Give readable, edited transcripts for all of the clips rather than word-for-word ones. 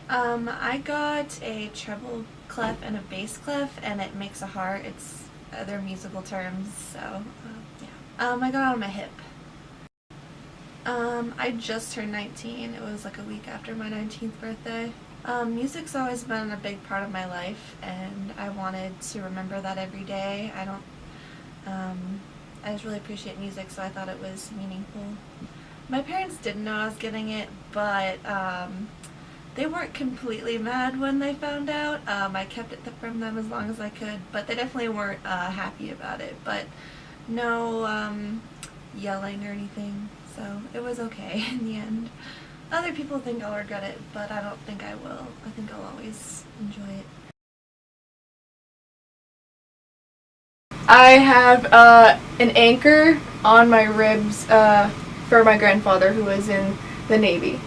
I got a treble clef and a bass clef, and it makes a heart. It's other musical terms, so yeah. I got it on my hip. I just turned 19. It was like a week after my 19th birthday. Music's always been a big part of my life, and I wanted to remember that every day. I just really appreciate music, so I thought it was meaningful. My parents didn't know I was getting it, but they weren't completely mad when they found out. I kept it from them as long as I could, but they definitely weren't happy about it. But no yelling or anything, so it was okay in the end. Other people think I'll regret it, but I don't think I will. I think I'll always enjoy it. I have an anchor on my ribs for my grandfather who was in the Navy.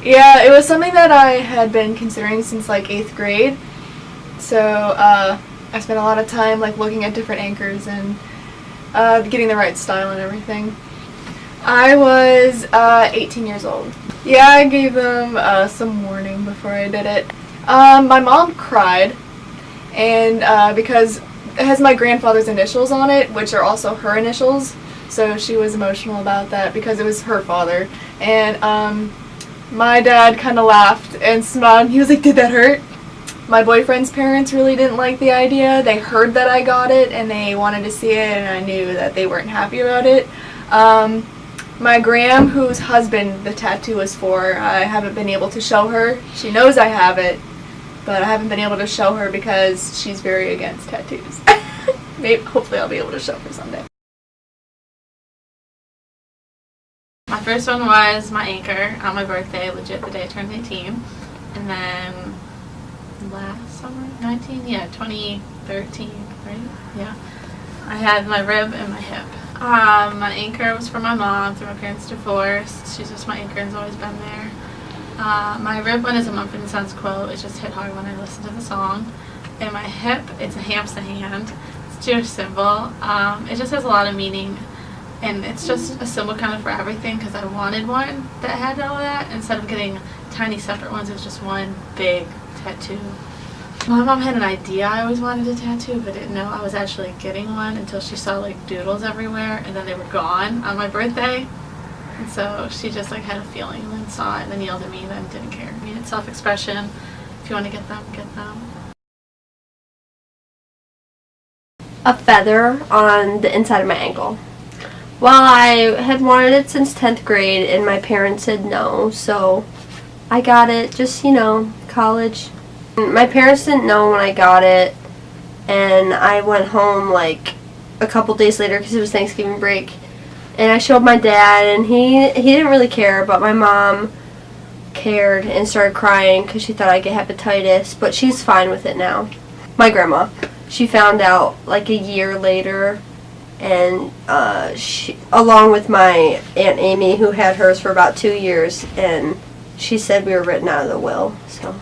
Yeah, it was something that I had been considering since like 8th grade. So I spent a lot of time like looking at different anchors and getting the right style and everything. I was 18 years old. Yeah, I gave them some warning before I did it. My mom cried, and because it has my grandfather's initials on it, which are also her initials, so she was emotional about that because it was her father. And my dad kind of laughed and smiled. He was like, "Did that hurt?" My boyfriend's parents really didn't like the idea. They heard that I got it and they wanted to see it, and I knew that they weren't happy about it. My gram, whose husband the tattoo was for, I haven't been able to show her. She knows I have it, but I haven't been able to show her because she's very against tattoos. Maybe, hopefully I'll be able to show her someday. My first one was my anchor on my birthday, legit the day I turned 18. And then last summer, 19? Yeah, 2013, right? Yeah. I had my rib and my hip. My anchor was for my mom through my parents' divorce. She's just my anchor and has always been there. My rib one is a Mumford & Sons quote. It just hit hard when I listened to the song. And my hip, it's a hamster hand. It's a Jewish symbol. It just has a lot of meaning. And it's just a symbol kind of for everything because I wanted one that had all that. Instead of getting tiny separate ones, it was just one big tattoo. My mom had an idea I always wanted a tattoo, but didn't know I was actually getting one until she saw like doodles everywhere, and then they were gone on my birthday. And so she just like had a feeling and then saw it and then yelled at me and then didn't care. I mean, it's self-expression. If you want to get them, get them. A feather on the inside of my ankle. Well, I had wanted it since 10th grade and my parents said no, so I got it, just, college. My parents didn't know when I got it, and I went home like a couple days later because it was Thanksgiving break, and I showed my dad, and he didn't really care, but my mom cared and started crying because she thought I'd get hepatitis, but she's fine with it now. My grandma, she found out like a year later, and she, along with my Aunt Amy, who had hers for about 2 years, and she said we were written out of the will, so.